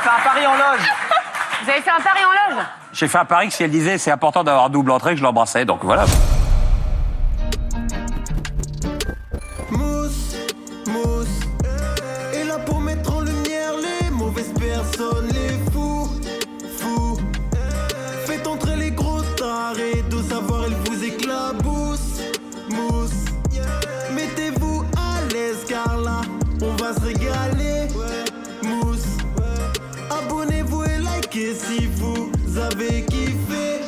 fait un pari en loge. Vous avez fait un pari en loge? J'ai fait un pari que si elle disait c'est important d'avoir double entrée, que je l'embrassais, donc voilà. Mousse, mousse, et là pour mettre en lumière les mauvaises personnes, les fous, fous. Faites entrer les gros tarés, de savoir elle vous éclabousse, mousse. Mettez-vous à l'aise car là, on va se régaler, mousse. Abonnez-vous et likez si vous avez kiffé.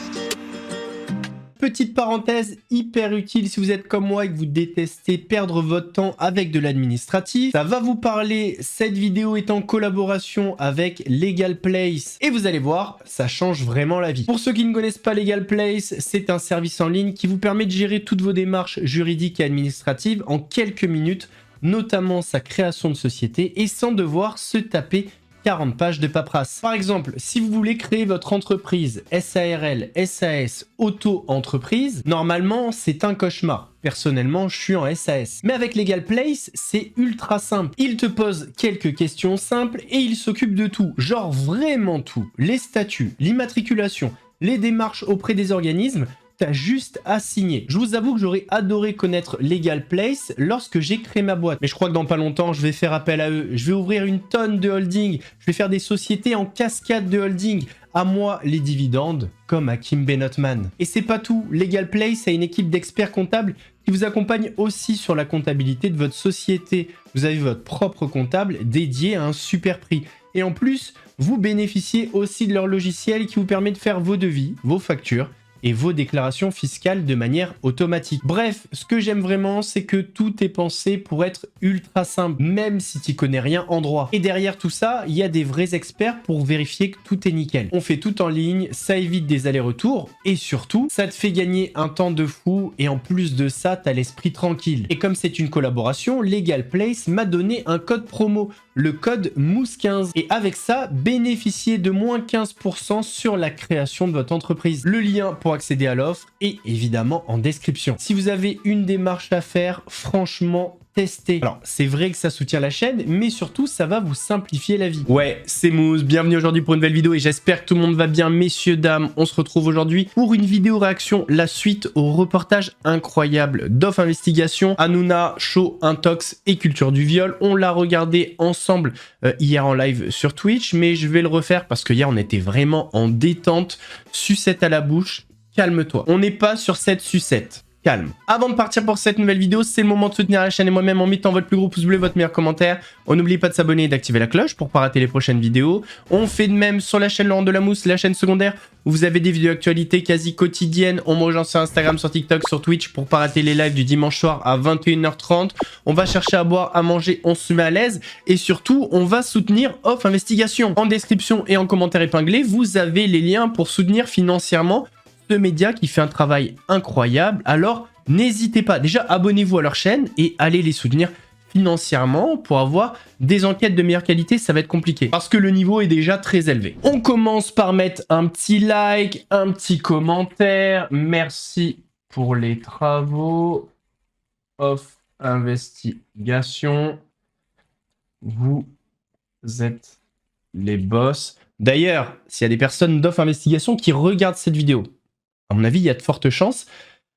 Petite parenthèse hyper utile si vous êtes comme moi et que vous détestez perdre votre temps avec de l'administratif. Ça va vous parler, cette vidéo est en collaboration avec Legal Place. Et vous allez voir, ça change vraiment la vie. Pour ceux qui ne connaissent pas Legal Place, c'est un service en ligne qui vous permet de gérer toutes vos démarches juridiques et administratives en quelques minutes, notamment sa création de société et sans devoir se taper 40 pages de paperasse. Par exemple, si vous voulez créer votre entreprise SARL, SAS, auto-entreprise, normalement c'est un cauchemar. Personnellement, je suis en SAS. Mais avec Legal Place, c'est ultra simple. Il te pose quelques questions simples et il s'occupe de tout. Genre vraiment tout. Les statuts, l'immatriculation, les démarches auprès des organismes, t'as juste à signer. Je vous avoue que j'aurais adoré connaître Legal Place lorsque j'ai créé ma boîte. Mais je crois que dans pas longtemps, je vais faire appel à eux. Je vais ouvrir une tonne de holding. Je vais faire des sociétés en cascade de holding. À moi, les dividendes, comme à Kim Benotman. Et c'est pas tout. Legal Place a une équipe d'experts comptables qui vous accompagne aussi sur la comptabilité de votre société. Vous avez votre propre comptable dédié à un super prix. Et en plus, vous bénéficiez aussi de leur logiciel qui vous permet de faire vos devis, vos factures, et vos déclarations fiscales de manière automatique. Bref, ce que j'aime vraiment, c'est que tout est pensé pour être ultra simple, même si tu connais rien en droit. Et derrière tout ça, il y a des vrais experts pour vérifier que tout est nickel. On fait tout en ligne, ça évite des allers-retours, et surtout, ça te fait gagner un temps de fou, et en plus de ça, t'as l'esprit tranquille. Et comme c'est une collaboration, Legal Place m'a donné un code promo, le code MOUSSE15. Et avec ça, bénéficiez de moins 15% sur la création de votre entreprise. Le lien pour accéder à l'offre est évidemment en description. Si vous avez une démarche à faire, franchement, testez. Alors, c'est vrai que ça soutient la chaîne, mais surtout, ça va vous simplifier la vie. Ouais, c'est Mousse, bienvenue aujourd'hui pour une nouvelle vidéo et j'espère que tout le monde va bien, messieurs, dames. On se retrouve aujourd'hui pour une vidéo réaction, la suite au reportage incroyable d'Off Investigation, Hanouna, Show, Intox et Culture du Viol. On l'a regardé ensemble hier en live sur Twitch, mais je vais le refaire parce que hier, on était vraiment en détente, sucette à la bouche. Calme-toi, on n'est pas sur cette sucette. Calme. Avant de partir pour cette nouvelle vidéo, c'est le moment de soutenir la chaîne et moi-même en mettant votre plus gros pouce bleu, votre meilleur commentaire. On n'oublie pas de s'abonner et d'activer la cloche pour ne pas rater les prochaines vidéos. On fait de même sur la chaîne Laurent Delamousse, la chaîne secondaire, où vous avez des vidéos actualités quasi quotidiennes. On me rejoint sur Instagram, sur TikTok, sur Twitch pour ne pas rater les lives du dimanche soir à 21h30. On va chercher à boire, à manger, on se met à l'aise. Et surtout, on va soutenir Off Investigation. En description et en commentaire épinglé, vous avez les liens pour soutenir financièrement ce média qui fait un travail incroyable. Alors, n'hésitez pas. Déjà, abonnez-vous à leur chaîne et allez les soutenir financièrement pour avoir des enquêtes de meilleure qualité. Ça va être compliqué parce que le niveau est déjà très élevé. On commence par mettre un petit like, un petit commentaire. Merci pour les travaux. Off Investigation. Vous êtes les boss. D'ailleurs, s'il y a des personnes d'Off Investigation qui regardent cette vidéo, à mon avis, il y a de fortes chances.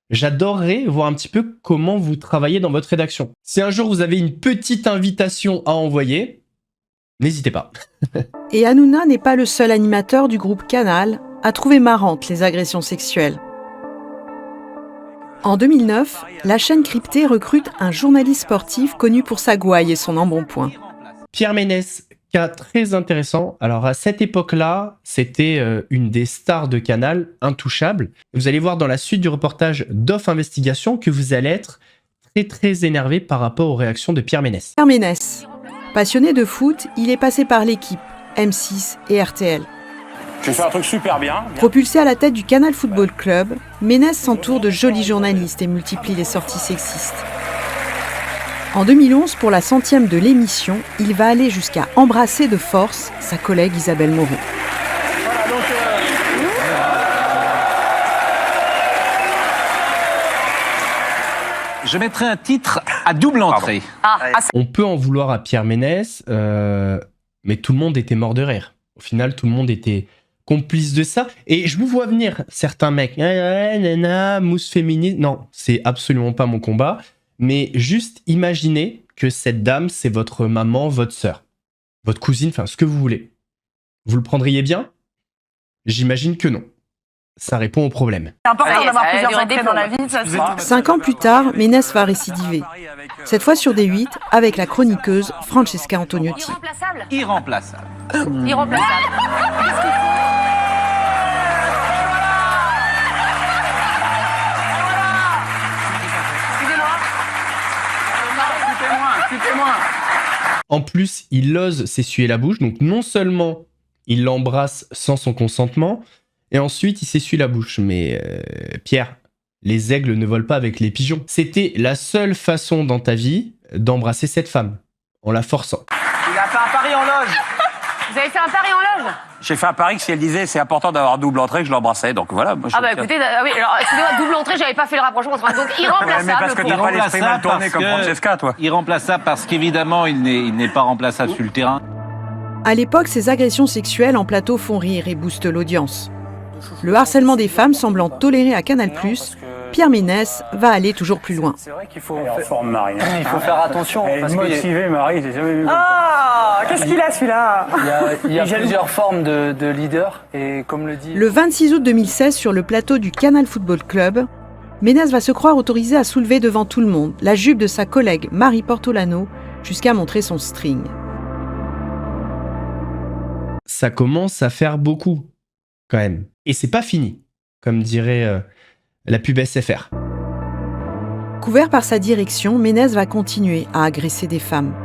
J'adorerais voir un petit peu comment vous travaillez dans votre rédaction. Si un jour vous avez une petite invitation à envoyer, n'hésitez pas. Et Hanouna n'est pas le seul animateur du groupe Canal à trouver marrantes les agressions sexuelles. En 2009, la chaîne cryptée recrute un journaliste sportif connu pour sa gouaille et son embonpoint. Pierre Ménès, cas très intéressant. Alors à cette époque-là, c'était une des stars de Canal, intouchable. Vous allez voir dans la suite du reportage d'Off Investigation que vous allez être très énervé par rapport aux réactions de Pierre Ménès. Pierre Ménès, passionné de foot, il est passé par l'équipe, M6 et RTL. J'ai fait un truc super bien. Propulsé à la tête du Canal Football Club, Ménès s'entoure de jolis journalistes et multiplie les sorties sexistes. En 2011, pour la 100e de l'émission, il va aller jusqu'à embrasser de force sa collègue Isabelle Moreau. Voilà, donc, je mettrai un titre à double entrée. On peut en vouloir à Pierre Ménès, mais tout le monde était mort de rire. Au final, tout le monde était complice de ça. Et je vous vois venir, certains mecs, nana, mousse féministe. Non, c'est absolument pas mon combat. Mais juste imaginez que cette dame, c'est votre maman, votre sœur, votre cousine, enfin ce que vous voulez. Vous le prendriez bien? J'imagine que non. Ça répond au problème. C'est important d'avoir ça a plusieurs duré entrées des dans la plombs. vie, ça se voit. 5 ans plus tard, Ménès va récidiver. Cette fois sur D8 avec la chroniqueuse Francesca Antoniotti. Irremplaçable. Irremplaçable. Irremplaçable. Excusez-moi. En plus, il ose s'essuyer la bouche. Donc non seulement il l'embrasse sans son consentement, et ensuite il s'essuie la bouche. Mais Pierre, les aigles ne volent pas avec les pigeons. C'était la seule façon dans ta vie d'embrasser cette femme, en la forçant. Il a fait un pari en loge. Vous avez fait un pari en loge? J'ai fait un pari que si elle disait c'est important d'avoir double entrée, que je l'embrassais. Donc voilà. Moi, je Ah bah écoutez, oui, alors excusez-moi, double entrée, j'avais pas fait le rapprochement. Donc irremplaçable. mais parce que t'as pas l'esprit mal tourné comme Francesca, toi. Irremplaçable parce qu'évidemment, il n'est pas remplaçable sur le terrain. À l'époque, ces agressions sexuelles en plateau font rire et boostent l'audience. Le harcèlement des femmes semblant toléré à Canal+, Pierre Ménès va aller toujours plus loin. C'est vrai qu'il faut faire attention. Elle est motivée, Marie, j'ai jamais vu. Ah, qu'est-ce qu'il a celui-là? Il y a plusieurs formes de leader et comme le dit... Le 26 août 2016, sur le plateau du Canal Football Club, Ménès va se croire autorisé à soulever devant tout le monde la jupe de sa collègue Marie Portolano jusqu'à montrer son string. Ça commence à faire beaucoup, quand même. Et c'est pas fini, comme dirait la pub SFR. Couvert par sa direction, Ménès va continuer à agresser des femmes.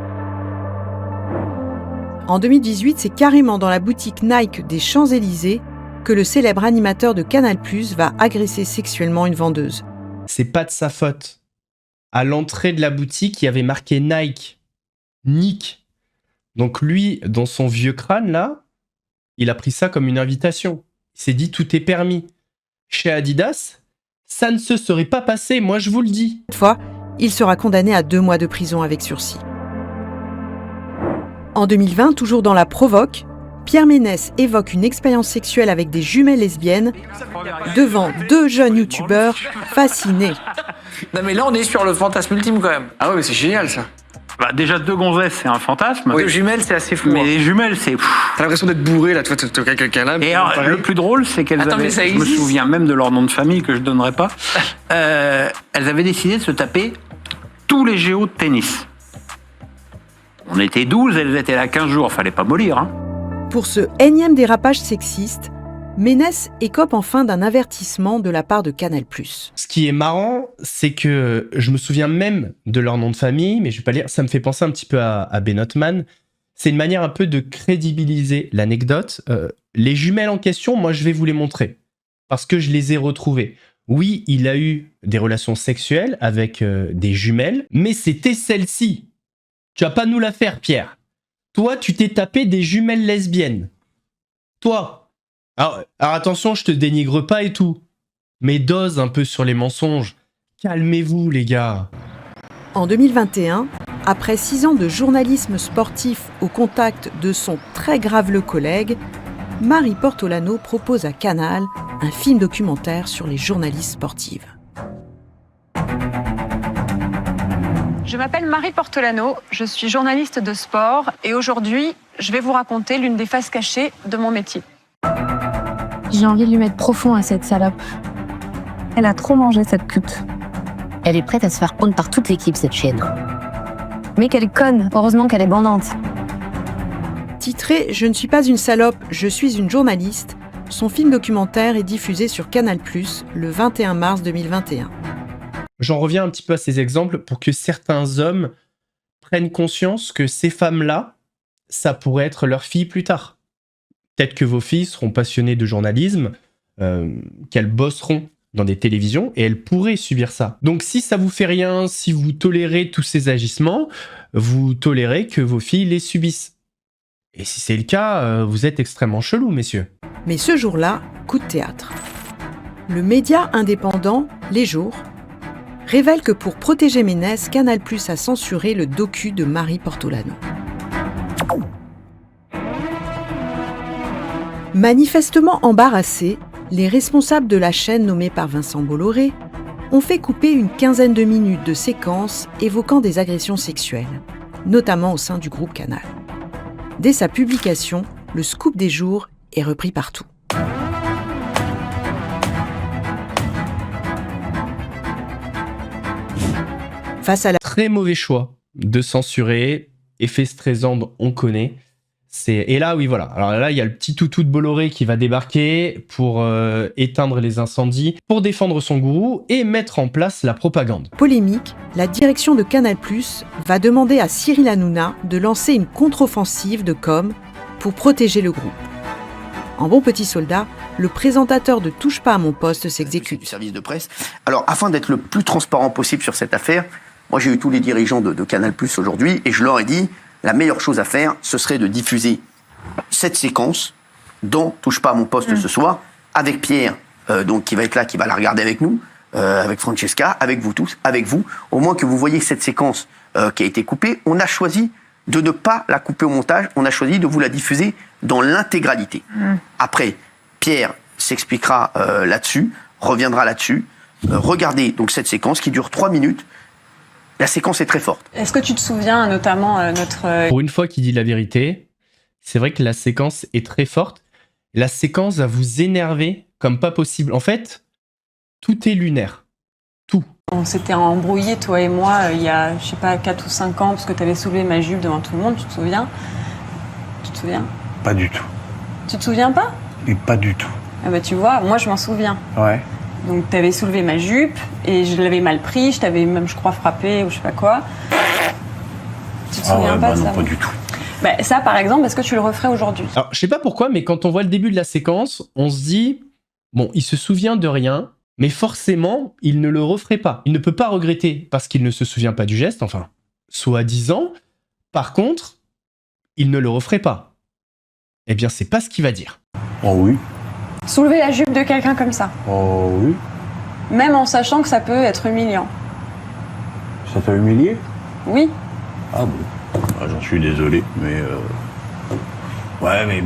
En 2018, c'est carrément dans la boutique Nike des Champs-Élysées que le célèbre animateur de Canal+ va agresser sexuellement une vendeuse. C'est pas de sa faute. À l'entrée de la boutique, il y avait marqué Nike. Nick. Donc lui, dans son vieux crâne, là, il a pris ça comme une invitation. Il s'est dit tout est permis. Chez Adidas, ça ne se serait pas passé, moi je vous le dis. Cette fois, il sera condamné à 2 mois de prison avec sursis. En 2020, toujours dans la provoque, Pierre Ménès évoque une expérience sexuelle avec des jumelles lesbiennes devant 2 jeunes youtubeurs fascinés. Non mais là on est sur le fantasme ultime quand même. Ah ouais mais c'est génial ça. Bah déjà 2 gonzesses c'est un fantasme. Oui. 2 jumelles c'est assez fou. Mais hein. les jumelles c'est... T'as l'impression d'être bourré là, toi t'as quelqu'un là. Et alors, le plus drôle c'est qu'elles Attends, avaient... mais ça Je me existe souviens même de leur nom de famille que je donnerai pas. Elles avaient décidé de se taper tous les géos de tennis. On était 12, elles étaient là 15 jours, fallait pas mollir hein. Pour ce énième dérapage sexiste, Ménès écope enfin d'un avertissement de la part de Canal+. Ce qui est marrant, c'est que je me souviens même de leur nom de famille, mais je vais pas lire. Ça me fait penser un petit peu à Benotman. C'est une manière un peu de crédibiliser l'anecdote. Les jumelles en question, moi, je vais vous les montrer parce que je les ai retrouvées. Oui, il a eu des relations sexuelles avec des jumelles, mais c'était celle-ci. Tu vas pas nous la faire, Pierre. Toi, tu t'es tapé des jumelles lesbiennes. Toi. Alors attention, je te dénigre pas et tout. Mais dose un peu sur les mensonges. Calmez-vous, les gars. En 2021, après 6 ans de journalisme sportif au contact de son très graveleux collègue, Marie Portolano propose à Canal un film documentaire sur les journalistes sportives. Je m'appelle Marie Portolano, je suis journaliste de sport et aujourd'hui, je vais vous raconter l'une des faces cachées de mon métier. J'ai envie de lui mettre profond à cette salope. Elle a trop mangé cette pute. Elle est prête à se faire prendre par toute l'équipe, cette chienne. Mais qu'elle est conne, heureusement qu'elle est bandante. Titré « Je ne suis pas une salope, je suis une journaliste », son film documentaire est diffusé sur Canal+, le 21 mars 2021. J'en reviens un petit peu à ces exemples pour que certains hommes prennent conscience que ces femmes-là, ça pourrait être leurs filles plus tard. Peut-être que vos filles seront passionnées de journalisme, qu'elles bosseront dans des télévisions et elles pourraient subir ça. Donc si ça vous fait rien, si vous tolérez tous ces agissements, vous tolérez que vos filles les subissent. Et si c'est le cas, vous êtes extrêmement chelou, messieurs. Mais ce jour-là, coup de théâtre. Le média indépendant, Les Jours, révèle que pour protéger Ménès, Canal+ a censuré le docu de Marie Portolano. Manifestement embarrassés, les responsables de la chaîne nommés par Vincent Bolloré ont fait couper une quinzaine de minutes de séquences évoquant des agressions sexuelles, notamment au sein du groupe Canal. Dès sa publication, le scoop des jours est repris partout. Face à la... Très mauvais choix de censurer. Effet Streisand, on connaît. Et là, oui, voilà. Alors là, il y a le petit toutou de Bolloré qui va débarquer pour éteindre les incendies, pour défendre son gourou et mettre en place la propagande. Polémique, la direction de Canal+ va demander à Cyril Hanouna de lancer une contre-offensive de com' pour protéger le groupe. En bon petit soldat, le présentateur de Touche pas à mon poste s'exécute. Du service de presse. Alors, afin d'être le plus transparent possible sur cette affaire, moi j'ai eu tous les dirigeants de Canal+ aujourd'hui et je leur ai dit la meilleure chose à faire, ce serait de diffuser cette séquence dans Touche pas à mon poste ce soir, avec Pierre, donc qui va être là, qui va la regarder avec nous, avec Francesca, avec vous tous, avec vous, au moins que vous voyez cette séquence qui a été coupée. On a choisi de ne pas la couper au montage, on a choisi de vous la diffuser dans l'intégralité. Après, Pierre s'expliquera là-dessus, reviendra là-dessus. Regardez donc cette séquence qui dure 3 minutes. La séquence est très forte. Est-ce que tu te souviens notamment notre... Pour une fois qu'il dit la vérité, c'est vrai que la séquence est très forte. La séquence va vous énerver comme pas possible. En fait, tout est lunaire. Tout. On s'était embrouillé, toi et moi, il y a, je sais pas, 4 ou 5 ans, parce que tu avais soulevé ma jupe devant tout le monde, tu te souviens? Tu te souviens? Pas du tout. Tu te souviens pas? Et pas du tout. Ah bah tu vois, moi je m'en souviens. Ouais. Donc t'avais soulevé ma jupe et je l'avais mal pris, je t'avais même, je crois, frappé ou je sais pas quoi. Tu te souviens pas de ça? Non, pas du tout. Bah, ça, par exemple, est-ce que tu le referais aujourd'hui? Alors, je sais pas pourquoi, mais quand on voit le début de la séquence, on se dit, bon, il se souvient de rien, mais forcément, il ne le referait pas. Il ne peut pas regretter parce qu'il ne se souvient pas du geste, enfin, soi-disant. Par contre, il ne le referait pas. Eh bien, c'est pas ce qu'il va dire. Oh oui. Soulever la jupe de quelqu'un comme ça. Oh oui. Même en sachant que ça peut être humiliant. Ça t'a humilié? Oui. Ah bon. Ah, j'en suis désolé, mais... Ouais, mais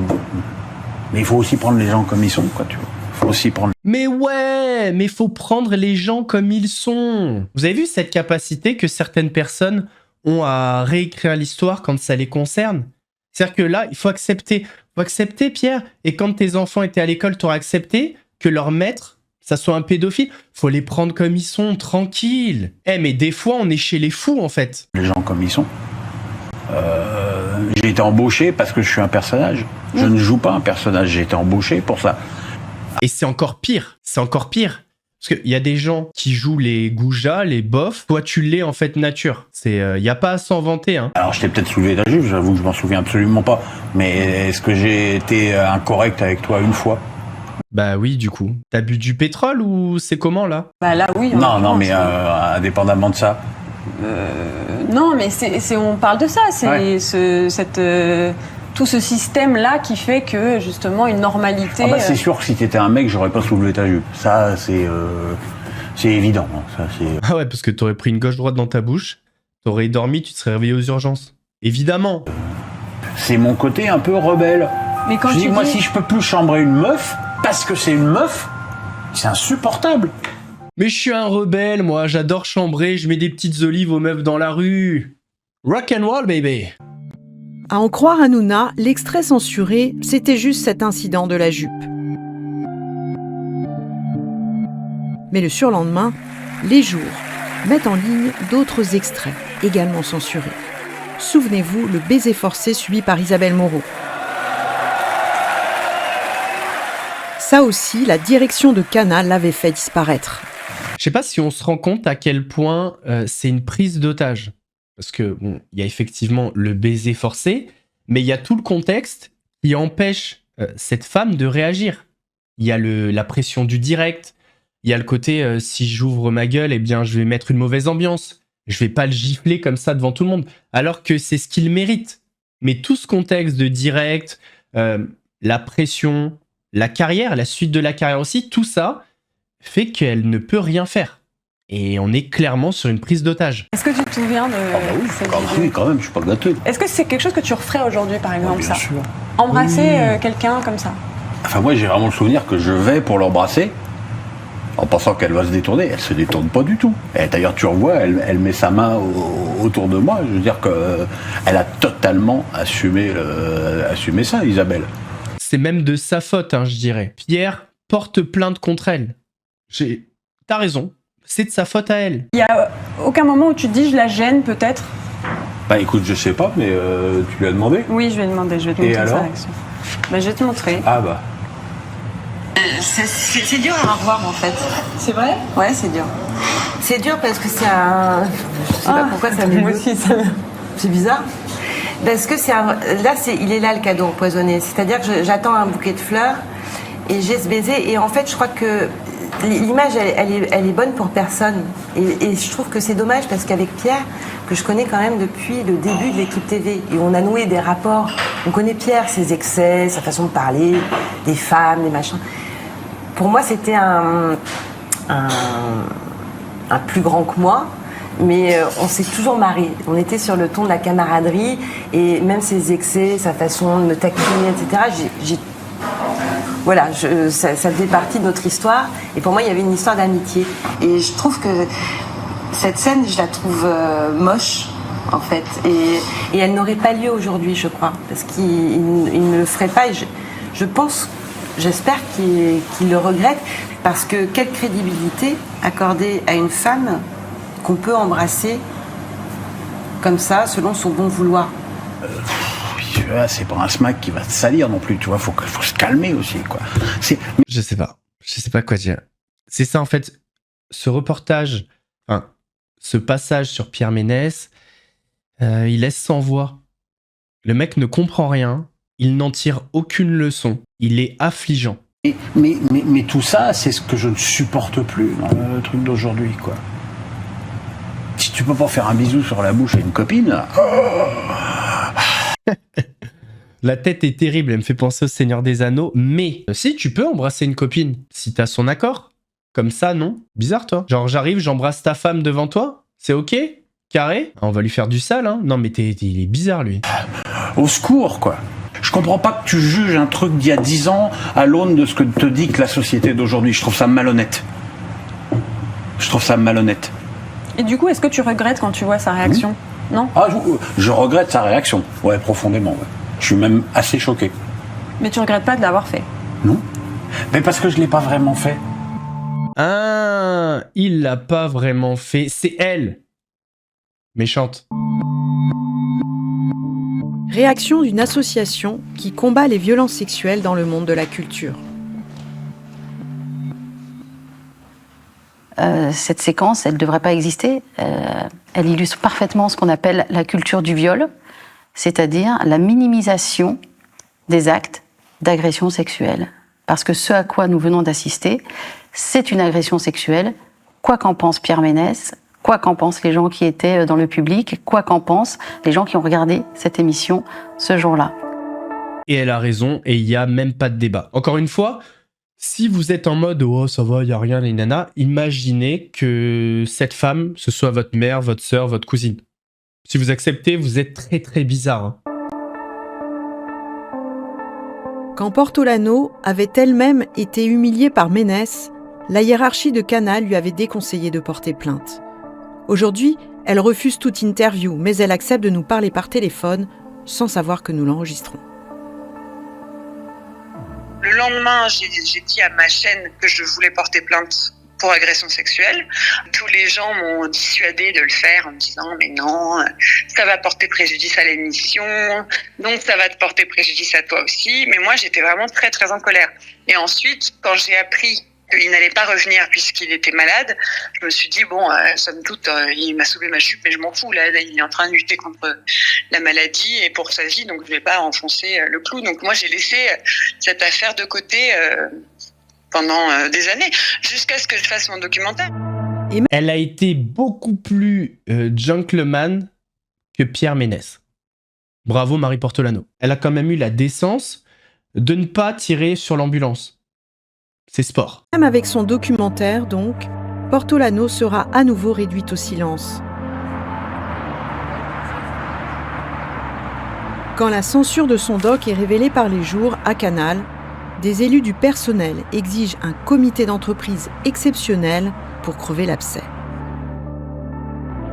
il faut aussi prendre les gens comme ils sont, quoi, tu vois. Faut aussi prendre... Mais ouais, mais faut prendre les gens comme ils sont. Vous avez vu cette capacité que certaines personnes ont à réécrire l'histoire quand ça les concerne? C'est-à-dire que là, il faut accepter. Faut accepter, Pierre. Et quand tes enfants étaient à l'école, t'aurais accepté que leur maître, ça soit un pédophile? Faut les prendre comme ils sont, tranquille. Mais des fois, on est chez les fous, en fait. Les gens comme ils sont. J'ai été embauché parce que je suis un personnage. Je ne joue pas un personnage, j'ai été embauché pour ça. Et c'est encore pire. C'est encore pire. Parce qu'il y a des gens qui jouent les goujats, les bofs. Toi, tu l'es en fait nature. Il n'y a pas à s'en vanter. Hein. Alors, je t'ai peut-être soulevé la jupe, j'avoue que je m'en souviens absolument pas. Mais est-ce que j'ai été incorrect avec toi une fois? Bah oui, du coup. T'as bu du pétrole ou c'est comment, là? Bah là, oui. Non, mais indépendamment de ça. Non, mais on parle de ça. C'est tout ce système-là qui fait que, justement, une normalité... Ah bah, c'est sûr que si t'étais un mec, j'aurais pas soulevé ta jupe. Ça, c'est évident. Hein. Ça, ah ouais, parce que t'aurais pris une gauche-droite dans ta bouche, t'aurais dormi, tu te serais réveillé aux urgences. Évidemment. C'est mon côté un peu rebelle. Mais quand moi, si je peux plus chambrer une meuf, parce que c'est une meuf, c'est insupportable. Mais je suis un rebelle, moi, j'adore chambrer, je mets des petites olives aux meufs dans la rue. Rock and roll, baby. À en croire Hanouna, l'extrait censuré, c'était juste cet incident de la jupe. Mais le surlendemain, Les Jours mettent en ligne d'autres extraits, également censurés. Souvenez-vous, le baiser forcé subi par Isabelle Moreau. Ça aussi, la direction de Canal l'avait fait disparaître. Je sais pas si on se rend compte à quel point c'est une prise d'otage. Parce que, bon, il y a effectivement le baiser forcé, mais il y a tout le contexte qui empêche cette femme de réagir. Il y a la pression du direct, il y a le côté si j'ouvre ma gueule, eh bien, je vais mettre une mauvaise ambiance. Je vais pas le gifler comme ça devant tout le monde, alors que c'est ce qu'il mérite. Mais tout ce contexte de direct, la pression, la carrière, la suite de la carrière aussi, tout ça fait qu'elle ne peut rien faire. Et on est clairement sur une prise d'otage. Est-ce que tu te souviens de cette vidéo? Oui, quand même, je suis pas gâté. Est-ce que c'est quelque chose que tu referais aujourd'hui, par exemple, bien ça? sûr. Embrasser quelqu'un comme ça? Enfin, moi, j'ai vraiment le souvenir que je vais pour l'embrasser, en pensant qu'elle va se détourner. Elle se détourne pas du tout. Et d'ailleurs, tu revois, elle met sa main autour de moi. Je veux dire qu'elle a totalement assumé ça, Isabelle. C'est même de sa faute, hein, je dirais. Pierre porte plainte contre elle. T'as raison, c'est de sa faute à elle. Il y a aucun moment où tu te dis je la gêne peut-être? Bah écoute, je sais pas, mais tu lui as demandé? Oui, je vais demander, je vais te montrer sa réaction. Bah, je vais te montrer. Ah bah. C'est dur à revoir en fait. C'est vrai? Ouais, c'est dur. C'est dur parce que c'est un... Je sais pas pourquoi ça moi aussi, ça... C'est bizarre. Parce que il est là le cadeau empoisonné. C'est-à-dire que j'attends un bouquet de fleurs et j'ai ce baiser. Et en fait, je crois que l'image, elle est bonne pour personne. Et je trouve que c'est dommage parce qu'avec Pierre, que je connais quand même depuis le début de l'équipe TV, et on a noué des rapports. On connaît Pierre, ses excès, sa façon de parler, des femmes, des machins. Pour moi, c'était un plus grand que moi. Mais on s'est toujours marré. On était sur le ton de la camaraderie et même ses excès, sa façon de me taquiner, etc. Voilà, ça faisait partie de notre histoire. Et pour moi, il y avait une histoire d'amitié. Et je trouve que cette scène, je la trouve moche, en fait. Et elle n'aurait pas lieu aujourd'hui, je crois. Parce qu'il ne le ferait pas. Et je pense, j'espère qu'il le regrette. Parce que quelle crédibilité accorder à une femme qu'on peut embrasser comme ça, selon son bon vouloir. C'est pas un smack qui va te salir non plus, tu vois, faut se calmer aussi, quoi. Je sais pas quoi dire. C'est ça, en fait, ce reportage, enfin, ce passage sur Pierre Ménès, il laisse sans voix. Le mec ne comprend rien, il n'en tire aucune leçon, il est affligeant. Mais tout ça, c'est ce que je ne supporte plus dans le truc d'aujourd'hui, quoi. Si tu peux pas faire un bisou sur la bouche à une copine... La tête est terrible, elle me fait penser au Seigneur des Anneaux, mais si, tu peux embrasser une copine, si t'as son accord. Comme ça, non? Bizarre, toi. Genre, j'arrive, j'embrasse ta femme devant toi? C'est ok? Carré? On va lui faire du sale, hein? Non, mais il est bizarre, lui. Au secours, quoi. Je comprends pas que tu juges un truc d'il y a 10 ans à l'aune de ce que te dit que la société d'aujourd'hui. Je trouve ça malhonnête. Et du coup, est-ce que tu regrettes quand tu vois sa réaction? Non? Ah, je regrette sa réaction. Ouais, profondément. Ouais. Je suis même assez choqué. Mais tu regrettes pas de l'avoir fait? Non. Mais parce que je l'ai pas vraiment fait. Ah, il l'a pas vraiment fait. C'est elle. Méchante. Réaction d'une association qui combat les violences sexuelles dans le monde de la culture. Cette séquence, elle ne devrait pas exister. Elle illustre parfaitement ce qu'on appelle la culture du viol, c'est-à-dire la minimisation des actes d'agression sexuelle. Parce que ce à quoi nous venons d'assister, c'est une agression sexuelle, quoi qu'en pense Pierre Ménès, quoi qu'en pensent les gens qui étaient dans le public, quoi qu'en pensent les gens qui ont regardé cette émission ce jour-là. Et elle a raison, et il n'y a même pas de débat. Encore une fois, si vous êtes en mode « Oh, ça va, il n'y a rien, les nanas », imaginez que cette femme, ce soit votre mère, votre sœur, votre cousine. Si vous acceptez, vous êtes très très bizarre. Hein. Quand Portolano avait elle-même été humiliée par Ménès, la hiérarchie de Canal lui avait déconseillé de porter plainte. Aujourd'hui, elle refuse toute interview, mais elle accepte de nous parler par téléphone sans savoir que nous l'enregistrons. Le lendemain, j'ai dit à ma chaîne que je voulais porter plainte pour agression sexuelle. Tous les gens m'ont dissuadé de le faire en me disant « Mais non, ça va porter préjudice à l'émission, donc ça va te porter préjudice à toi aussi. » Mais moi, j'étais vraiment très, très en colère. Et ensuite, quand j'ai appris qu'il n'allait pas revenir puisqu'il était malade, je me suis dit, bon, somme toute, il m'a sauvé ma jupe, mais je m'en fous. Là, il est en train de lutter contre la maladie et pour sa vie, donc je ne vais pas enfoncer le clou. Donc moi, j'ai laissé cette affaire de côté pendant des années, jusqu'à ce que je fasse mon documentaire. Elle a été beaucoup plus gentleman que Pierre Ménès. Bravo Marie Portolano. Elle a quand même eu la décence de ne pas tirer sur l'ambulance. C'est sport. Même avec son documentaire, donc, Portolano sera à nouveau réduite au silence. Quand la censure de son doc est révélée par les jours à Canal, des élus du personnel exigent un comité d'entreprise exceptionnel pour crever l'abcès.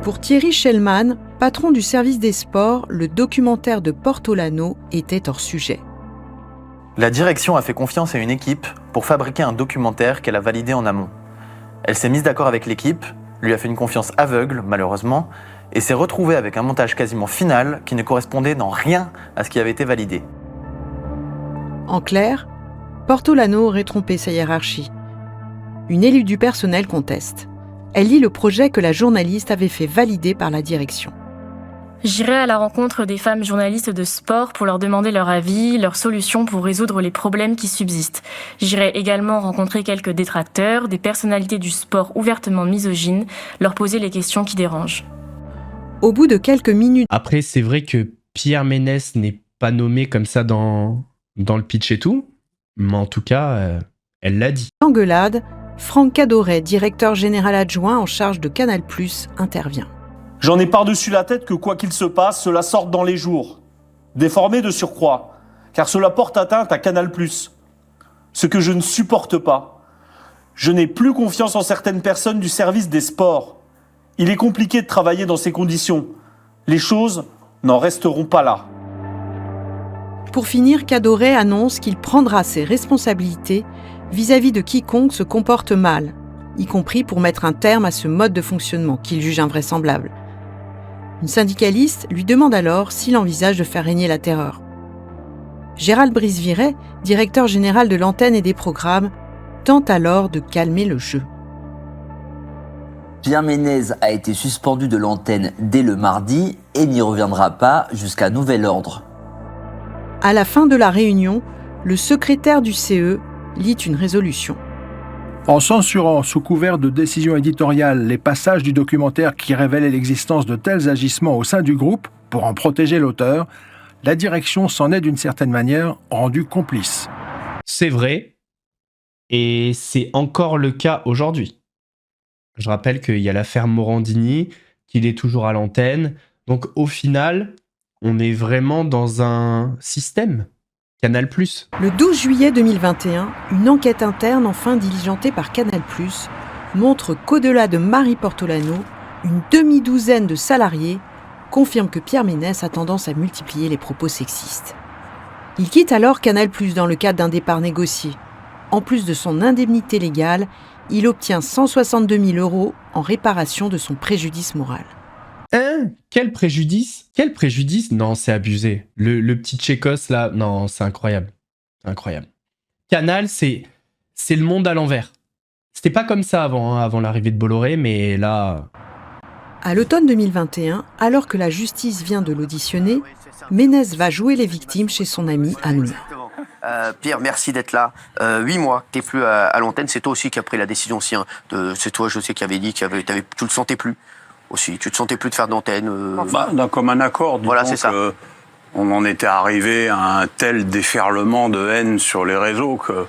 Pour Thierry Schellmann, patron du service des sports, le documentaire de Portolano était hors sujet. La direction a fait confiance à une équipe pour fabriquer un documentaire qu'elle a validé en amont. Elle s'est mise d'accord avec l'équipe, lui a fait une confiance aveugle, malheureusement, et s'est retrouvée avec un montage quasiment final qui ne correspondait dans rien à ce qui avait été validé. En clair, Portolano aurait trompé sa hiérarchie. Une élue du personnel conteste. Elle lit le projet que la journaliste avait fait valider par la direction. J'irai à la rencontre des femmes journalistes de sport pour leur demander leur avis, leurs solutions pour résoudre les problèmes qui subsistent. J'irai également rencontrer quelques détracteurs, des personnalités du sport ouvertement misogynes, leur poser les questions qui dérangent. Au bout de quelques minutes... Après, c'est vrai que Pierre Ménès n'est pas nommé comme ça dans le pitch et tout, mais en tout cas, elle l'a dit. Engueulade, Franck Cadoret, directeur général adjoint en charge de Canal+, intervient. J'en ai par-dessus la tête que quoi qu'il se passe, cela sorte dans les jours. Déformé de surcroît, car cela porte atteinte à Canal+. Ce que je ne supporte pas. Je n'ai plus confiance en certaines personnes du service des sports. Il est compliqué de travailler dans ces conditions. Les choses n'en resteront pas là. Pour finir, Cadoret annonce qu'il prendra ses responsabilités vis-à-vis de quiconque se comporte mal, y compris pour mettre un terme à ce mode de fonctionnement qu'il juge invraisemblable. Une syndicaliste lui demande alors s'il envisage de faire régner la terreur. Gérald Brice-Viret, directeur général de l'antenne et des programmes, tente alors de calmer le jeu. Pierre Ménès a été suspendu de l'antenne dès le mardi et n'y reviendra pas jusqu'à nouvel ordre. À la fin de la réunion, le secrétaire du CE lit une résolution. En censurant sous couvert de décision éditoriale les passages du documentaire qui révélaient l'existence de tels agissements au sein du groupe, pour en protéger l'auteur, la direction s'en est d'une certaine manière rendue complice. C'est vrai, et c'est encore le cas aujourd'hui. Je rappelle qu'il y a l'affaire Morandini, qu'il est toujours à l'antenne, donc au final, on est vraiment dans un système. Canal+. Le 12 juillet 2021, une enquête interne enfin diligentée par Canal+, montre qu'au-delà de Marie Portolano, une demi-douzaine de salariés confirment que Pierre Ménès a tendance à multiplier les propos sexistes. Il quitte alors Canal+ dans le cadre d'un départ négocié. En plus de son indemnité légale, il obtient 162 000 € en réparation de son préjudice moral. Hein ? Quel préjudice ? Quel préjudice ? Non, c'est abusé. Le petit Tchécos, là, non, c'est incroyable. Incroyable. Canal, c'est le monde à l'envers. C'était pas comme ça avant l'arrivée de Bolloré, mais là... À l'automne 2021, alors que la justice vient de l'auditionner, Ménès va jouer les victimes chez son ami Hanouna. Pierre, merci d'être là. 8 mois, t'es plus à l'antenne. C'est toi aussi qui as pris la décision aussi. Hein, c'est toi, je sais, qui avait dit que tu le sentais plus. Aussi, tu te sentais plus de faire d'antenne D'un commun accord, voilà, c'est ça. On en était arrivé à un tel déferlement de haine sur les réseaux que...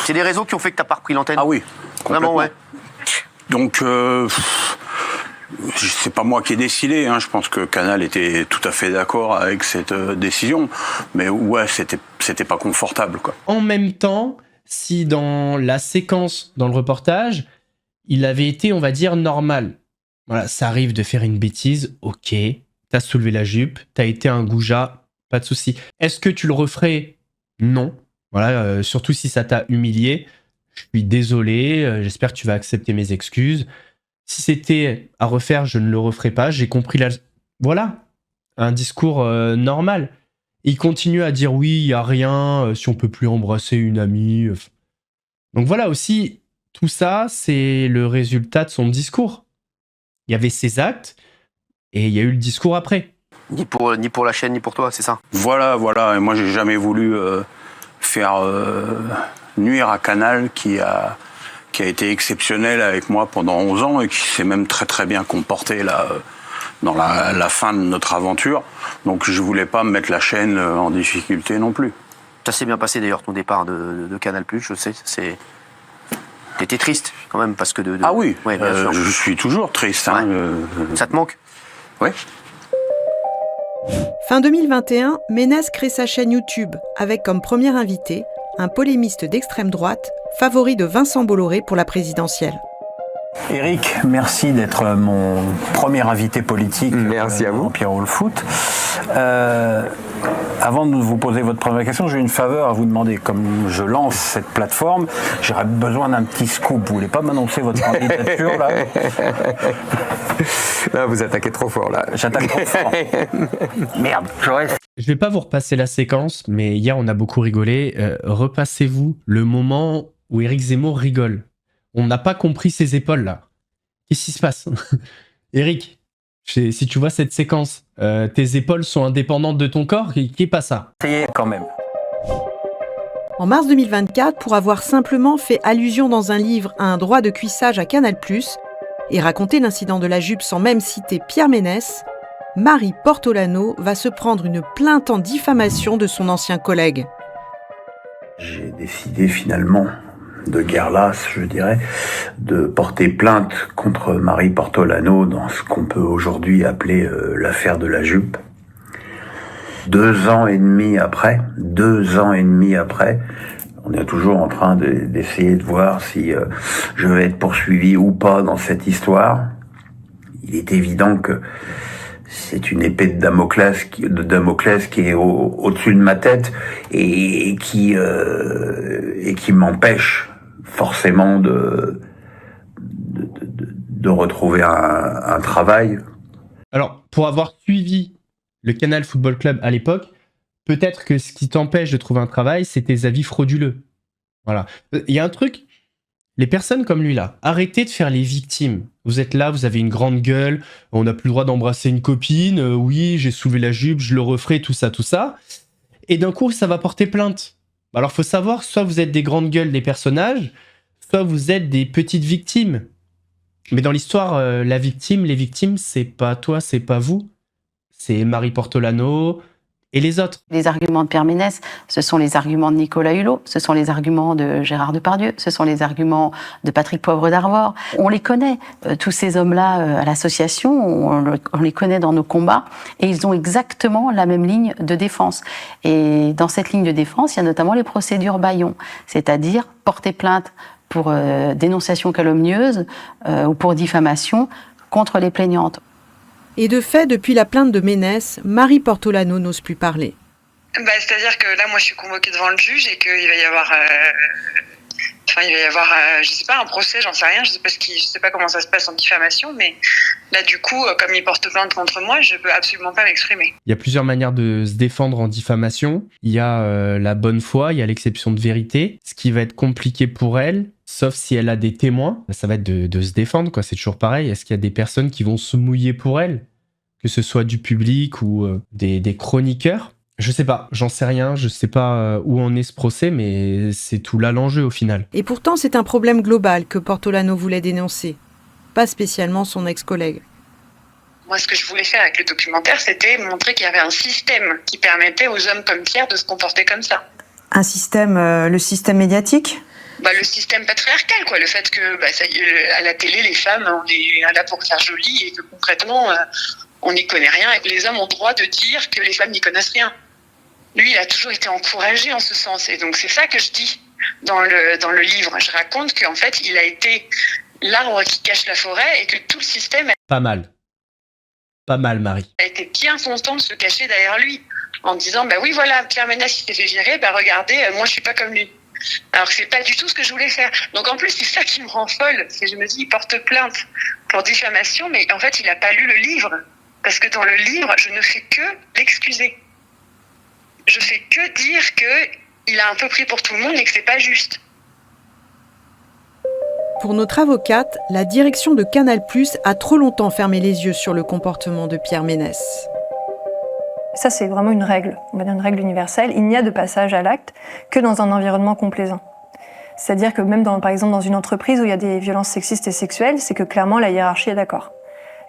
C'est les réseaux qui ont fait que t'as pas repris l'antenne ? Ah oui, vraiment, ouais. Donc, c'est pas moi qui ai décidé, hein. Je pense que Canal était tout à fait d'accord avec cette décision, mais ouais, c'était pas confortable, quoi. En même temps, si dans la séquence, dans le reportage, il avait été, on va dire, normal. Voilà, ça arrive de faire une bêtise, ok, t'as soulevé la jupe, t'as été un goujat, pas de souci. Est-ce que tu le referais ? Non. Voilà, surtout si ça t'a humilié. Je suis désolé, j'espère que tu vas accepter mes excuses. Si c'était à refaire, je ne le referai pas. J'ai compris Voilà, un discours normal. Il continue à dire oui, il n'y a rien, si on peut plus embrasser une amie. Donc voilà aussi... Tout ça, c'est le résultat de son discours. Il y avait ses actes et il y a eu le discours après. Ni pour la chaîne, ni pour toi, c'est ça ? Voilà. Et moi, j'ai jamais voulu faire nuire à Canal qui a été exceptionnel avec moi pendant 11 ans et qui s'est même très très bien comporté là, dans la fin de notre aventure. Donc je voulais pas mettre la chaîne en difficulté non plus. Ça s'est bien passé d'ailleurs, ton départ de Canal+, je sais, T'étais triste quand même parce que Ah oui, ouais, bien sûr. Je suis toujours triste. Ouais. Hein, Ça te manque ? Oui. Fin 2021, Ménès crée sa chaîne YouTube avec comme premier invité un polémiste d'extrême droite, favori de Vincent Bolloré pour la présidentielle. Eric, merci d'être mon premier invité politique. Merci à vous. Pierrot le foot. Avant de vous poser votre première question, j'ai une faveur à vous demander. Comme je lance cette plateforme, j'aurais besoin d'un petit scoop. Vous voulez pas m'annoncer votre candidature là? Là, vous attaquez trop fort là. J'attaque trop fort. Merde, Je vais pas vous repasser la séquence, mais hier on a beaucoup rigolé. Repassez-vous le moment où Éric Zemmour rigole. On n'a pas compris ses épaules là. Qu'est-ce qui se passe? Éric, si tu vois cette séquence, tes épaules sont indépendantes de ton corps, qui est pas ça? Essayez quand même. En mars 2024, pour avoir simplement fait allusion dans un livre à un droit de cuissage à Canal+, et raconter l'incident de la jupe sans même citer Pierre Ménès, Marie Portolano va se prendre une plainte en diffamation de son ancien collègue. J'ai décidé finalement, de guerre lasse, je dirais, de porter plainte contre Marie Portolano dans ce qu'on peut aujourd'hui appeler l'affaire de la jupe. 2 ans et demi après, on est toujours en train d'essayer de voir si je vais être poursuivi ou pas dans cette histoire. Il est évident que c'est une épée de Damoclès qui est au-dessus de ma tête et qui m'empêche forcément de retrouver un travail. Alors, pour avoir suivi le Canal Football Club à l'époque, peut-être que ce qui t'empêche de trouver un travail, c'est tes avis frauduleux. Voilà. Il y a un truc, les personnes comme lui là, arrêtez de faire les victimes. Vous êtes là, vous avez une grande gueule, on n'a plus le droit d'embrasser une copine, oui, j'ai soulevé la jupe, je le referai, tout ça. Et d'un coup, ça va porter plainte. Alors, faut savoir, soit vous êtes des grandes gueules des personnages, soit vous êtes des petites victimes. Mais dans l'histoire, les victimes, c'est pas toi, c'est pas vous. C'est Marie Portolano et les autres. Les arguments de Pierre Ménès, ce sont les arguments de Nicolas Hulot, ce sont les arguments de Gérard Depardieu, ce sont les arguments de Patrick Poivre d'Arvor. On les connaît, tous ces hommes-là à l'association, on les connaît dans nos combats, et ils ont exactement la même ligne de défense. Et dans cette ligne de défense, il y a notamment les procédures bâillons, c'est-à-dire porter plainte pour dénonciation calomnieuse ou pour diffamation contre les plaignantes. Et de fait, depuis la plainte de Ménès, Marie Portolano n'ose plus parler. C'est-à-dire que là, moi, je suis convoquée devant le juge et qu'il va y avoir, je sais pas, un procès, j'en sais rien, je sais pas comment ça se passe en diffamation, mais là, du coup, comme il porte plainte contre moi, je peux absolument pas m'exprimer. Il y a plusieurs manières de se défendre en diffamation. Il y a la bonne foi, il y a l'exception de vérité. Ce qui va être compliqué pour elle, sauf si elle a des témoins, ça va être de se défendre, quoi. C'est toujours pareil. Est-ce qu'il y a des personnes qui vont se mouiller pour elle, que ce soit du public ou des chroniqueurs? Je sais pas, j'en sais rien, je sais pas où en est ce procès, mais c'est tout là l'enjeu au final. Et pourtant, c'est un problème global que Portolano voulait dénoncer, pas spécialement son ex-collègue. Moi, ce que je voulais faire avec le documentaire, c'était montrer qu'il y avait un système qui permettait aux hommes comme Pierre de se comporter comme ça. Un système, le système médiatique ? Le système patriarcal, quoi. Le fait que, à la télé, les femmes, on est là pour faire joli et que concrètement, on n'y connaît rien et que les hommes ont le droit de dire que les femmes n'y connaissent rien. Lui, il a toujours été encouragé en ce sens. Et donc, c'est ça que je dis dans le livre. Je raconte qu'en fait, il a été l'arbre qui cache la forêt et que tout le système Pas mal, Marie. a été bien content de se cacher derrière lui en disant, oui, voilà, Pierre Ménès, il s'est fait virer, regardez, moi, je suis pas comme lui. Alors que c'est pas du tout ce que je voulais faire. Donc en plus, c'est ça qui me rend folle. C'est que je me dis, il porte plainte pour diffamation, mais en fait, il a pas lu le livre. Parce que dans le livre, je ne fais que l'excuser. Je fais que dire qu'il a un peu pris pour tout le monde et que c'est pas juste. Pour notre avocate, la direction de Canal+ a trop longtemps fermé les yeux sur le comportement de Pierre Ménès. Ça, c'est vraiment une règle, on va dire une règle universelle. Il n'y a de passage à l'acte que dans un environnement complaisant. C'est-à-dire que même par exemple dans une entreprise où il y a des violences sexistes et sexuelles, c'est que clairement la hiérarchie est d'accord.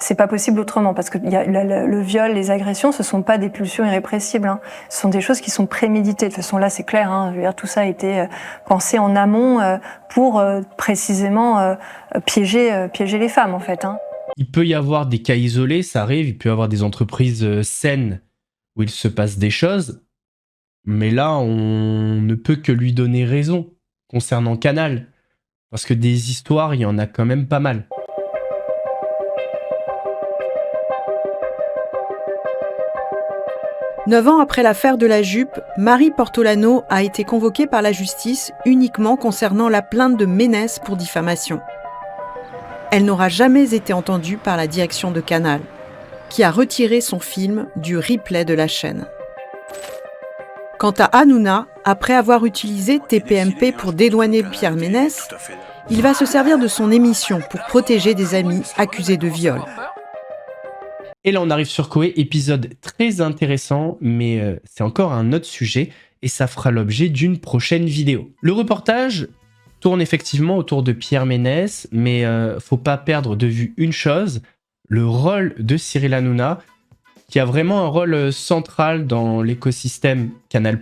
C'est pas possible autrement, parce que le viol, les agressions, ce sont pas des pulsions irrépressibles. Ce sont des choses qui sont préméditées. De toute façon, là, c'est clair. Je veux dire, tout ça a été pensé en amont pour précisément piéger les femmes, en fait. Il peut y avoir des cas isolés, ça arrive. Il peut y avoir des entreprises saines où il se passe des choses, mais là, on ne peut que lui donner raison concernant Canal, parce que des histoires, il y en a quand même pas mal. Neuf ans après l'affaire de la jupe, Marie Portolano a été convoquée par la justice uniquement concernant la plainte de Ménès pour diffamation. Elle n'aura jamais été entendue par la direction de Canal, qui a retiré son film du replay de la chaîne. Quant à Hanouna, après avoir utilisé TPMP pour dédouaner Pierre Ménès, il va se servir de son émission pour protéger des amis accusés de viol. Et là, on arrive sur Koé, épisode très intéressant, mais c'est encore un autre sujet, et ça fera l'objet d'une prochaine vidéo. Le reportage tourne effectivement autour de Pierre Ménès, mais faut pas perdre de vue une chose, le rôle de Cyril Hanouna, qui a vraiment un rôle central dans l'écosystème Canal+.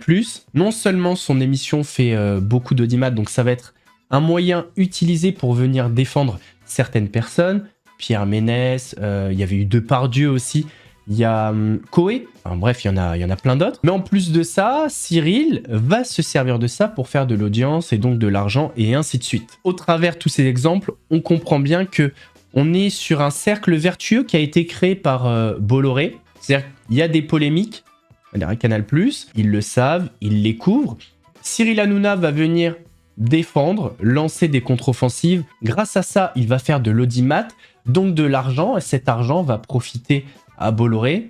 Non seulement son émission fait beaucoup d'audimat, donc ça va être un moyen utilisé pour venir défendre certaines personnes, Pierre Ménès, il y avait eu Depardieu aussi, il y a Koé, enfin, bref, il y en a plein d'autres. Mais en plus de ça, Cyril va se servir de ça pour faire de l'audience et donc de l'argent et ainsi de suite. Au travers de tous ces exemples, on comprend bien que on est sur un cercle vertueux qui a été créé par Bolloré. C'est-à-dire qu'il y a des polémiques, derrière Canal+, ils le savent, ils les couvrent. Cyril Hanouna va venir défendre, lancer des contre-offensives. Grâce à ça, il va faire de l'audimat, donc de l'argent, et cet argent va profiter à Bolloré.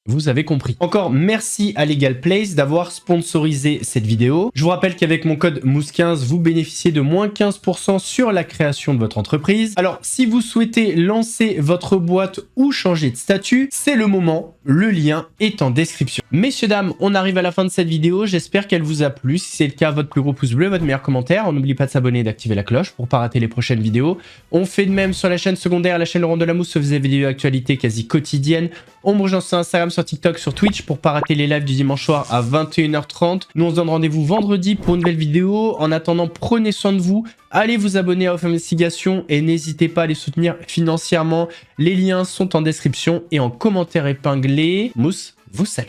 Vous avez compris. Encore merci à Legal Place d'avoir sponsorisé cette vidéo. Je vous rappelle qu'avec mon code MOUSSE15, vous bénéficiez de moins 15% sur la création de votre entreprise. Alors, si vous souhaitez lancer votre boîte ou changer de statut, c'est le moment. Le lien est en description. Messieurs, dames, on arrive à la fin de cette vidéo. J'espère qu'elle vous a plu. Si c'est le cas, votre plus gros pouce bleu, votre meilleur commentaire. N'oubliez pas de s'abonner et d'activer la cloche pour ne pas rater les prochaines vidéos. On fait de même sur la chaîne secondaire, la chaîne Laurent Delamousse, se faisait des vidéos d'actualité quasi quotidiennes. On me rejoint sur Instagram, sur TikTok, sur Twitch pour pas rater les lives du dimanche soir à 21h30. Nous on se donne rendez-vous vendredi pour une nouvelle vidéo. En attendant, prenez soin de vous. Allez vous abonner à Off Investigation et n'hésitez pas à les soutenir financièrement. Les liens sont en description et en commentaire épinglé. Mousse vous salue.